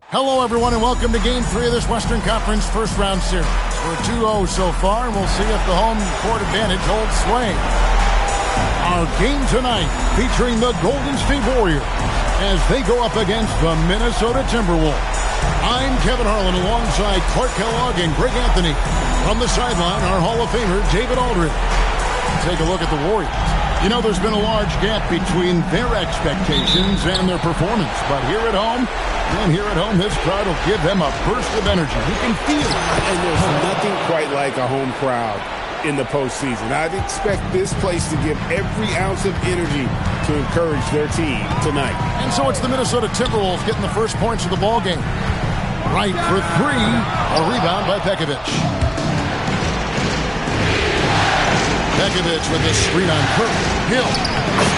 Hello, everyone, and welcome to Game 3 of this Western Conference first-round series. We're 2-0 so far, and we'll see if the home court advantage holds sway. Our game tonight featuring the Golden State Warriors as they go up against the Minnesota Timberwolves. I'm Kevin Harlan alongside Clark Kellogg and Greg Anthony. From the sideline, our Hall of Famer, David Aldridge. Take a look at the Warriors. You know, there's been a large gap between their expectations and their performance. But here at home, this crowd will give them a burst of energy. You can feel it. And there's nothing quite like a home crowd in the postseason. I'd expect this place to give every ounce of energy to encourage their team tonight. And so it's the Minnesota Timberwolves getting the first points of the ball game. Right for three. A rebound by Pekovic. Pekovic with a screen on Curry. Hill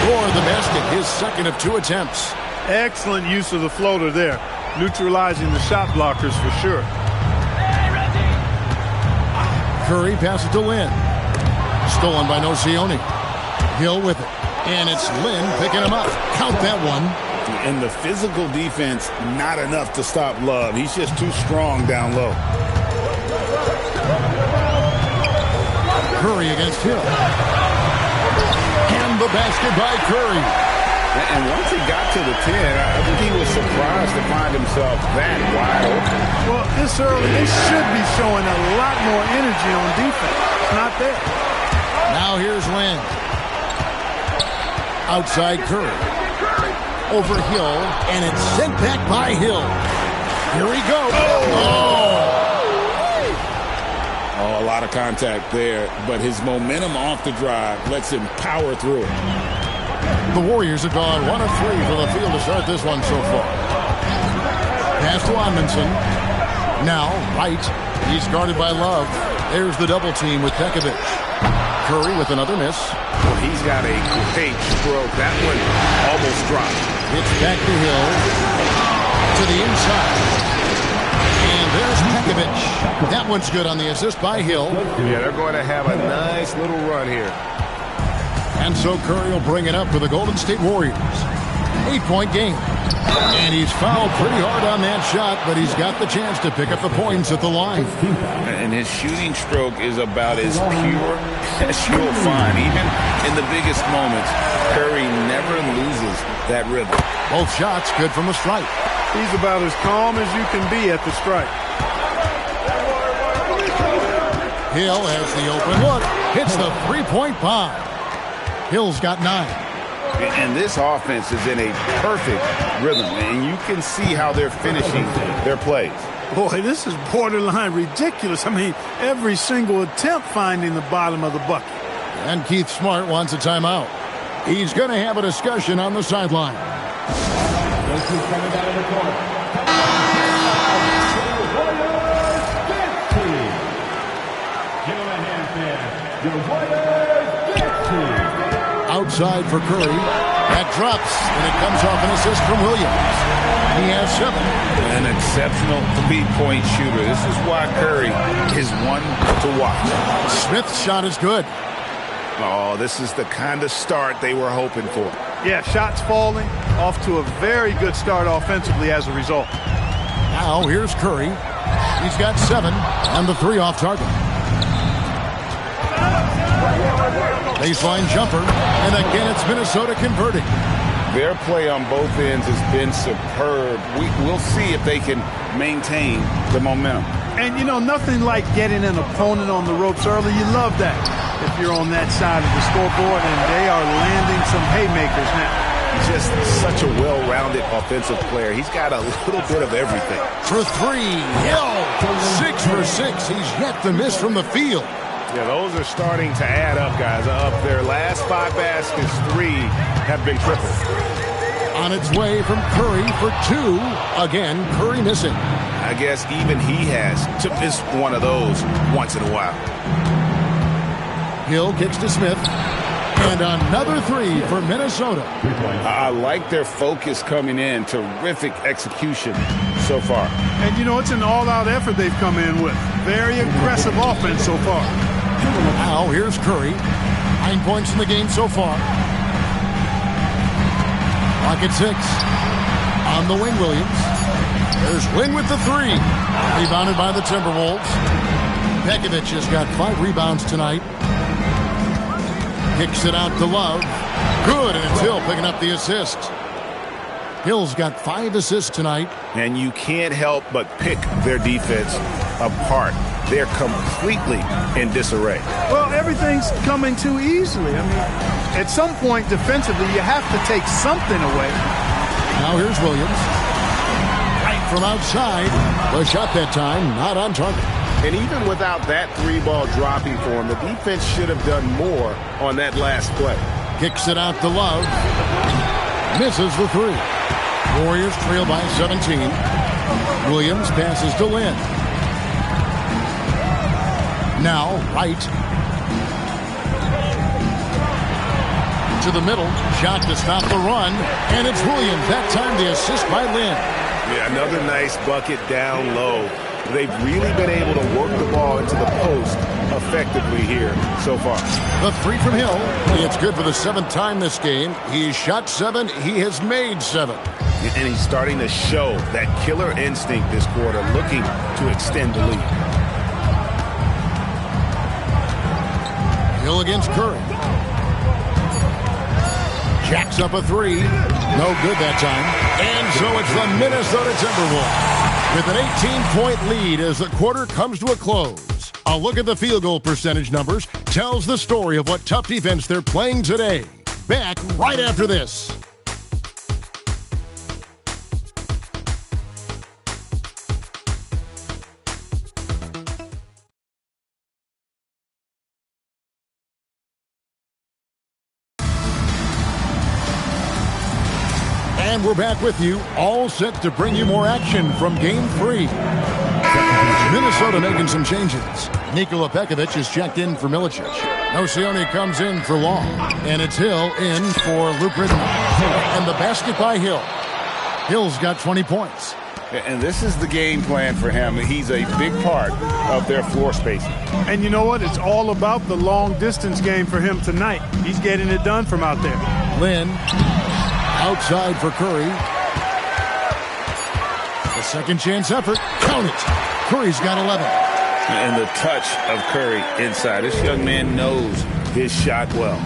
score the basket, his second of 2 attempts. Excellent use of the floater there, neutralizing the shot blockers for sure. Curry passes to Lynn. Stolen by Nocioni. Hill with it. And it's Lynn picking him up. Count that one. And the physical defense, not enough to stop Love. He's just too strong down low. Curry against Hill. And the basket by Curry. And once he got to the 10, I think he was surprised to find himself that wide open. Well, this early, they should be showing a lot more energy on defense. It's not there. Now here's Lynn. Outside Curry. Over Hill, and it's sent back by Hill. Here we go. Oh, a lot of contact there, but his momentum off the drive lets him power through it. The Warriors have gone 1 of 3 from the field to start this one so far. Pass to Amundsen. Now, Wright. He's guarded by Love. There's the double team with Pekovic. Curry with another miss. Well, he's got a great stroke. That one almost dropped. It's back to Hill. To the inside. And there's Pekovic. That one's good on the assist by Hill. Yeah, they're going to have a nice little run here. And so Curry will bring it up for the Golden State Warriors. 8-point game. And he's fouled pretty hard on that shot, but he's got the chance to pick up the points at the line. And his shooting stroke is about as pure as you'll find. Even in the biggest moments, Curry never loses that rhythm. Both shots good from the strike. He's about as calm as you can be at the strike. Hill has the open look. Hits the three-point bomb. Hill's got 9. And this offense is in a perfect rhythm, and you can see how they're finishing their plays. Boy, this is borderline ridiculous. I mean, every single attempt finding the bottom of the bucket. And Keith Smart wants a timeout. He's going to have a discussion on the sideline. Outside for Curry. That drops, and it comes off an assist from Williams. He has 7. An exceptional 3-point shooter. This is why Curry is one to watch. Smith's shot is good. Oh, this is the kind of start they were hoping for. Yeah, shots falling. Off to a very good start offensively as a result. Now here's Curry. He's got 7, and the 3 off target. Baseline jumper, and again it's Minnesota converting. Their play on both ends has been superb. We'll see if they can maintain the momentum. And, you know, nothing like getting an opponent on the ropes early. You love that if you're on that side of the scoreboard, and they are landing some haymakers now. He's just such a well-rounded offensive player. He's got a little bit of everything. For 3, Hill, 6 for 6. He's yet to miss from the field. Yeah, those are starting to add up, guys. Up their last 5 baskets, 3 have been tripled. On its way from Curry for 2. Again, Curry missing. I guess even he has to miss one of those once in a while. Hill kicks to Smith. And another 3 for Minnesota. I like their focus coming in. Terrific execution so far. And, you know, it's an all-out effort they've come in with. Very aggressive offense so far. Now here's Curry. 9 points in the game so far. Clock at 6. On the wing, Williams. There's Lynn with the three. Rebounded by the Timberwolves. Pekovic has got 5 rebounds tonight. Kicks it out to Love. Good, and it's Hill picking up the assist. Hill's got 5 assists tonight. And you can't help but pick their defense apart. They're completely in disarray. Well, everything's coming too easily. I mean, at some point defensively, you have to take something away. Now here's Williams. Right from outside. The shot that time, not on target. And even without that 3-ball dropping for him, the defense should have done more on that last play. Kicks it out to Love. Misses the 3. Warriors trail by 17. Williams passes to Lynn. Now, Wright. To the middle. Shot to stop the run. And it's Williams. That time the assist by Lynn. Yeah, another nice bucket down low. They've really been able to work the ball into the post effectively here so far. The 3 from Hill. It's good for the 7th time this game. He's shot 7. He has made 7. And he's starting to show that killer instinct this quarter, looking to extend the lead. Hill against Curry. Jacks up a 3. No good that time. And so it's the Minnesota Timberwolves with an 18-point lead as the quarter comes to a close. A look at the field goal percentage numbers tells the story of what tough defense they're playing today. Back right after this. And we're back with you, all set to bring you more action from Game 3. Minnesota making some changes. Nikola Pekovic is checked in for Milicic. Nocioni comes in for Long. And it's Hill in for Luke Ridley. And the basket by Hill. Hill's got 20 points. And this is the game plan for him. He's a big part of their floor spacing. And you know what? It's all about the long-distance game for him tonight. He's getting it done from out there. Lynn. Outside for Curry. The second chance effort. Count it. Curry's got 11. And the touch of Curry inside. This young man knows his shot well.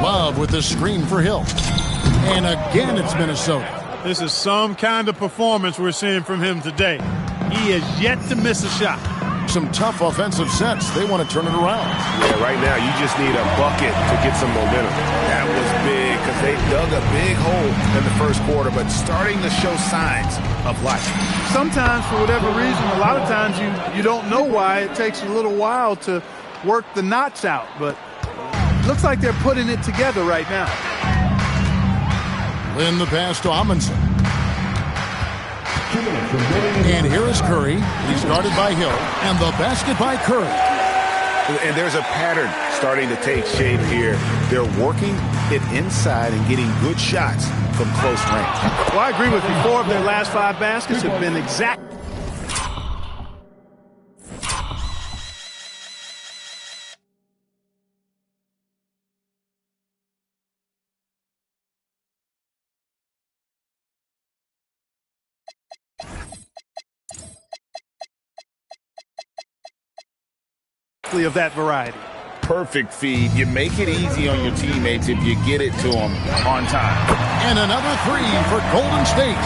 Love with the screen for Hill. And again, it's Minnesota. This is some kind of performance we're seeing from him today. He has yet to miss a shot. Some tough offensive sets. They want to turn it around. Yeah, right now you just need a bucket to get some momentum. That was big because they dug a big hole in the first quarter, but starting to show signs of life. Sometimes, for whatever reason, a lot of times you don't know why. It takes a little while to work the knots out, but it looks like they're putting it together right now. Lynn the pass to Amundsen. And here is Curry. He's guarded by Hill. And the basket by Curry. And there's a pattern starting to take shape here. They're working it inside and getting good shots from close range. Well, I agree with you. 4 of their last 5 baskets have been exact. Of that variety. Perfect feed. You make it easy on your teammates if you get it to them on time. And another 3 for Golden State.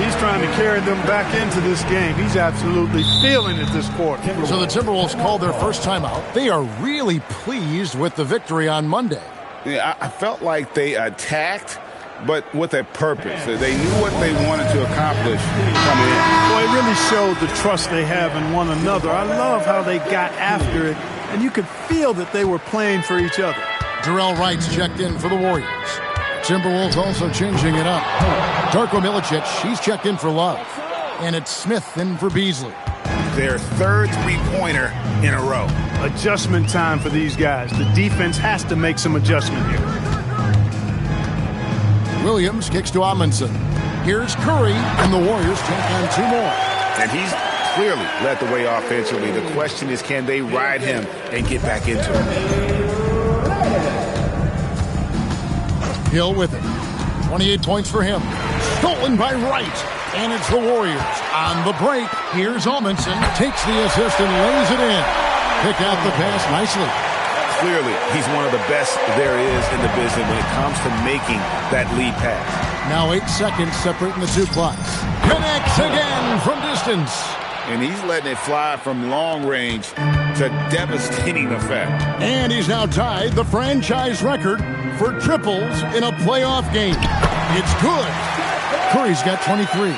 He's trying to carry them back into this game. He's absolutely feeling it this quarter. So the Timberwolves called their first timeout. They are really pleased with the victory on Monday. Yeah, I felt like they attacked, but with a purpose. They knew what they wanted to accomplish coming in. Well, it really showed the trust they have in one another. I love how they got after it, and you could feel that they were playing for each other. Jarrell Wright's checked in for the Warriors. Timberwolves also changing it up. Darko Milicic, he's checked in for Love. And it's Smith in for Beasley. Their third three-pointer in a row. Adjustment time for these guys. The defense has to make some adjustment here. Williams kicks to Amundsen. Here's Curry, and the Warriors take on 2 more. And he's clearly led the way offensively. The question is, can they ride him and get back into it? Hill with it. 28 points for him. Stolen by Wright. And it's the Warriors. On the break, here's Amundsen. Takes the assist and lays it in. Pick out the pass nicely. Clearly, he's one of the best there is in the business when it comes to making that lead pass. Now 8 seconds separating the two clocks. Connects again from distance. And he's letting it fly from long range to devastating effect. And he's now tied the franchise record for triples in a playoff game. It's good. Curry's got 23.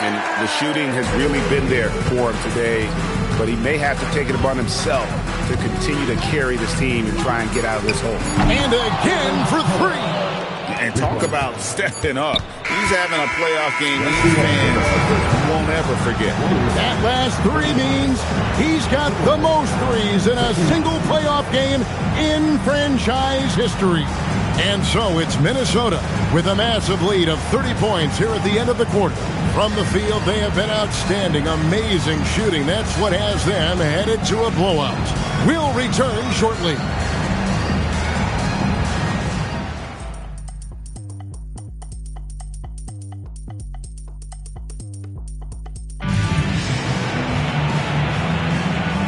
And the shooting has really been there for him today, but he may have to take it upon himself to continue to carry this team and try and get out of this hole. And again for 3. And talk about stepping up. He's having a playoff game these fans won't ever forget. That last 3 means he's got the most threes in a single playoff game in franchise history. And so it's Minnesota with a massive lead of 30 points here at the end of the quarter. From the field, they have been outstanding, amazing shooting. That's what has them headed to a blowout. We'll return shortly.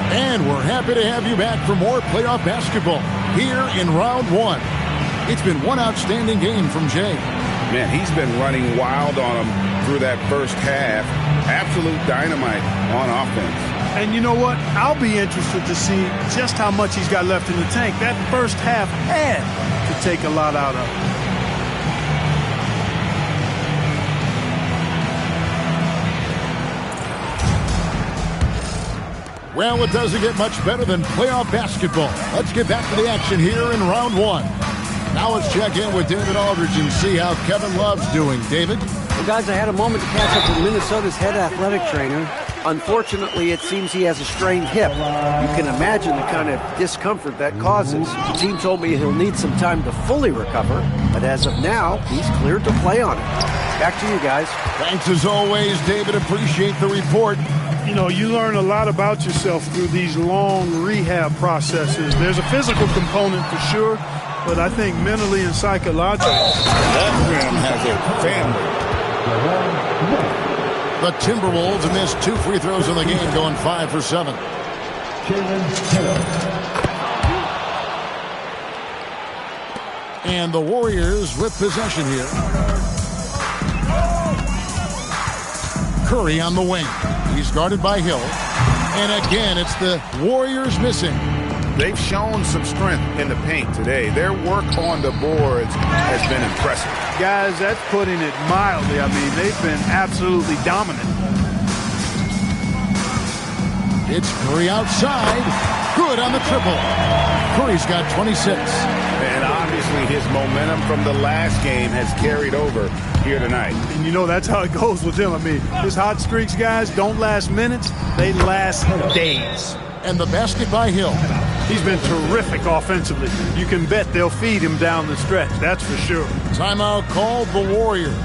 And we're happy to have you back for more playoff basketball here in round 1. It's been one outstanding game from Jay. Man, he's been running wild on him through that first half. Absolute dynamite on offense. And you know what? I'll be interested to see just how much he's got left in the tank. That first half had to take a lot out of him. Well, it doesn't get much better than playoff basketball. Let's get back to the action here in round 1. Now let's check in with David Aldridge and see how Kevin Love's doing. David? Well, guys, I had a moment to catch up with Minnesota's head athletic trainer. Unfortunately, it seems he has a strained hip. You can imagine the kind of discomfort that causes. The team told me he'll need some time to fully recover, but as of now, he's cleared to play on it. Back to you guys. Thanks as always, David. Appreciate the report. You know, you learn a lot about yourself through these long rehab processes. There's a physical component for sure, but I think mentally and psychologically. That rim has a family. The Timberwolves missed 2 free throws in the game, going 5 for 7. And the Warriors with possession here. Curry on the wing. He's guarded by Hill. And again, it's the Warriors missing. They've shown some strength in the paint today. Their work on the boards has been impressive. Guys, that's putting it mildly. I mean, they've been absolutely dominant. It's Curry outside. Good on the triple. Curry's got 26. And obviously his momentum from the last game has carried over here tonight. And you know, that's how it goes with him. I mean, his hot streaks, guys, don't last minutes. They last days. And the basket by Hill. He's been terrific offensively. You can bet they'll feed him down the stretch. That's for sure. Timeout called the Warriors.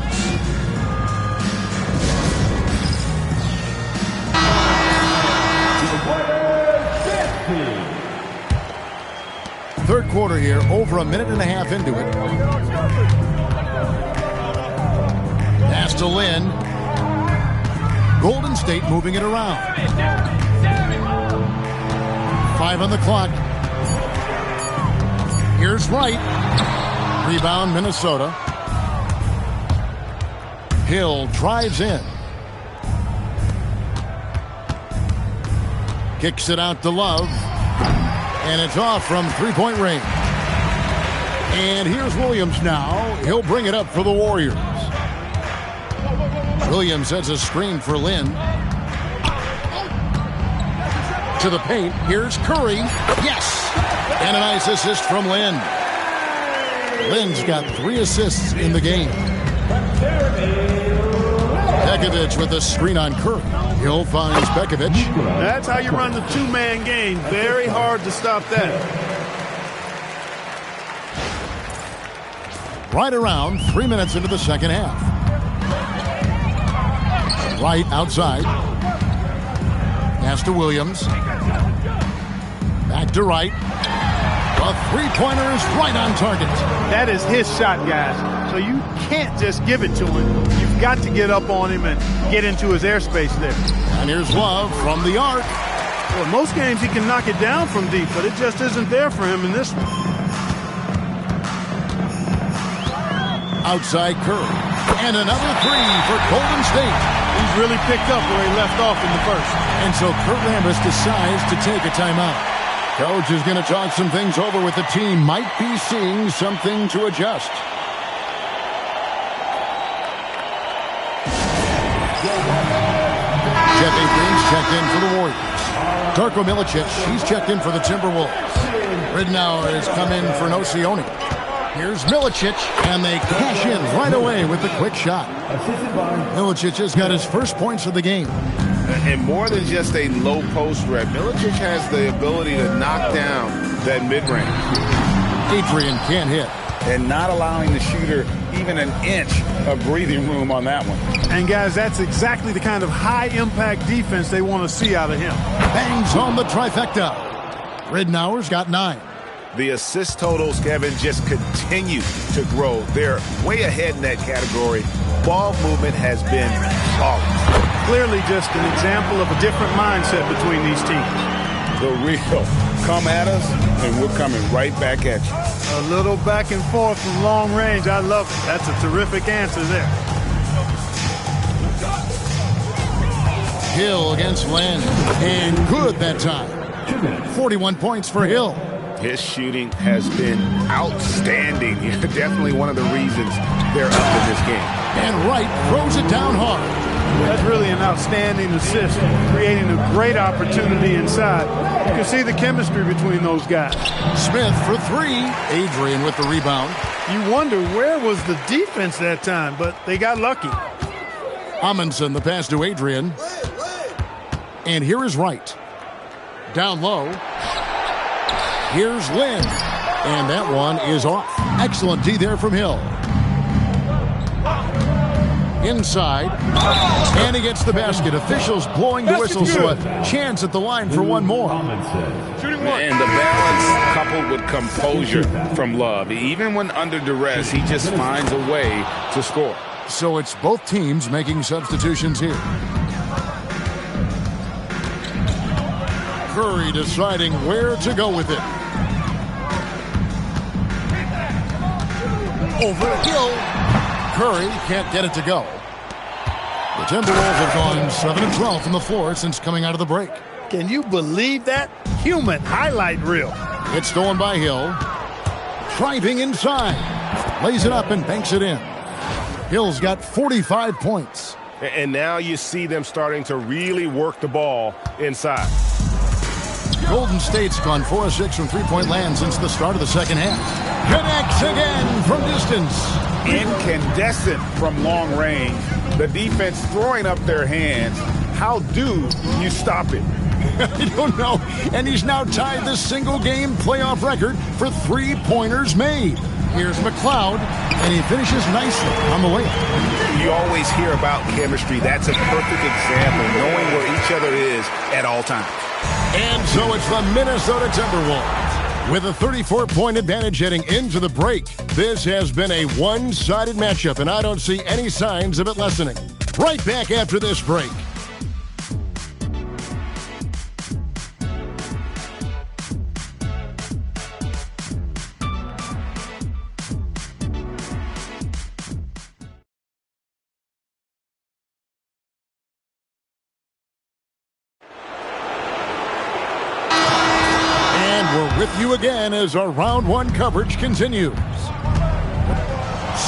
Third quarter here, over a minute and a half into it. Pass to Lynn. Golden State moving it around. 5 on the clock. Here's Wright. Rebound, Minnesota. Hill drives in. Kicks it out to Love. And it's off from three-point range. And here's Williams now. He'll bring it up for the Warriors. Williams has a screen for Lynn. To the paint. Here's Curry. Yes! And a nice assist from Lynn. Lynn's got 3 assists in the game. Bekovic with a screen on Curry. Hill finds Bekovic. That's how you run the two-man game. Very hard to stop that. Right around 3 minutes into the second half. Wright outside. Pass to Williams. Back to Wright. The three-pointer is right on target. That is his shot, guys. So you can't just give it to him. You've got to get up on him and get into his airspace there. And here's Love from the arc. Well, most games he can knock it down from deep, but it just isn't there for him in this one. Outside Curry. And another three for Golden State. He's really picked up where he left off in the first. And so Kurt Rambis decides to take a timeout. Coach is going to talk some things over with the team. Might be seeing something to adjust. Jeff Green's checked in for the Warriors. Darko Milicic, he's checked in for the Timberwolves. Ridnour has come in for Nocioni. Here's Milicic, and they cash in right away with the quick shot. Milicic has got his first points of the game. And more than just a low post rep, Milicic has the ability to knock down that mid-range. Adrian can't hit. And not allowing the shooter even an inch of breathing room on that one. And, guys, that's exactly the kind of high-impact defense they want to see out of him. Bangs home the trifecta. Ridnour's got 9. The assist totals, Kevin, just continue to grow. They're way ahead in that category. Ball movement has been solid. Clearly just an example of a different mindset between these teams. The real come at us, and we're coming right back at you. A little back and forth from long range. I love it. That's a terrific answer there. Hill against Len. And good that time. 41 points for Hill. His shooting has been outstanding. Definitely one of the reasons they're up in this game. And Wright throws it down hard. That's really an outstanding assist, creating a great opportunity inside. You can see the chemistry between those guys. Smith for 3. Adrian with the rebound. You wonder where was the defense that time, but they got lucky. Amundsen the pass to Adrian. And here is Wright. Down low. Here's Lynn. And that one is off. Excellent D there from Hill. Inside. And he gets the basket. Officials blowing the whistle, so a chance at the line for one more. And the balance coupled with composure from Love. Even when under duress, he just finds a way to score. So it's both teams making substitutions here. Curry deciding where to go with it. Over Hill. Curry can't get it to go. The Timberwolves have gone 7-12 from the floor since coming out of the break. Can you believe that? Human highlight reel. It's stolen by Hill. Driving inside. Lays it up and banks it in. Hill's got 45 points. And now you see them starting to really work the ball inside. Golden State's gone 4-6 from three-point land since the start of the second half. Connects again from distance. Incandescent from long range. The defense throwing up their hands. How do you stop it? I don't know. And he's now tied the single-game playoff record for three-pointers made. Here's McLeod, and he finishes nicely on the layup. You always hear about chemistry. That's a perfect example, knowing where each other is at all times. And so it's the Minnesota Timberwolves with a 34-point advantage heading into the break. This has been a one-sided matchup, and I don't see any signs of it lessening. Right back after this break. We're with you again as our round one coverage continues.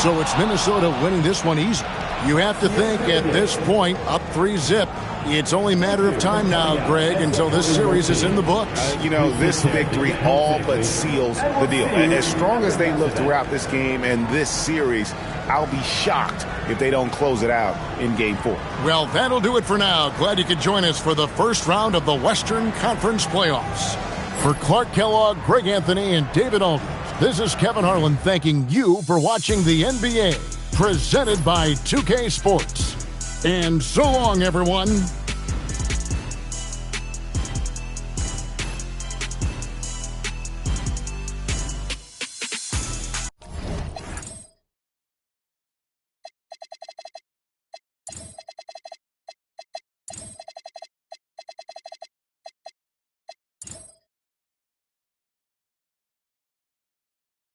So it's Minnesota winning this one easy. You have to think at this point, up 3-zip. It's only a matter of time now, Greg, until this series is in the books. This victory all but seals the deal. And as strong as they look throughout this game and this series, I'll be shocked if they don't close it out in Game 4. Well, that'll do it for now. Glad you could join us for the first round of the Western Conference playoffs. For Clark Kellogg, Greg Anthony, and David Aldridge, this is Kevin Harlan thanking you for watching the NBA, presented by 2K Sports. And so long, everyone.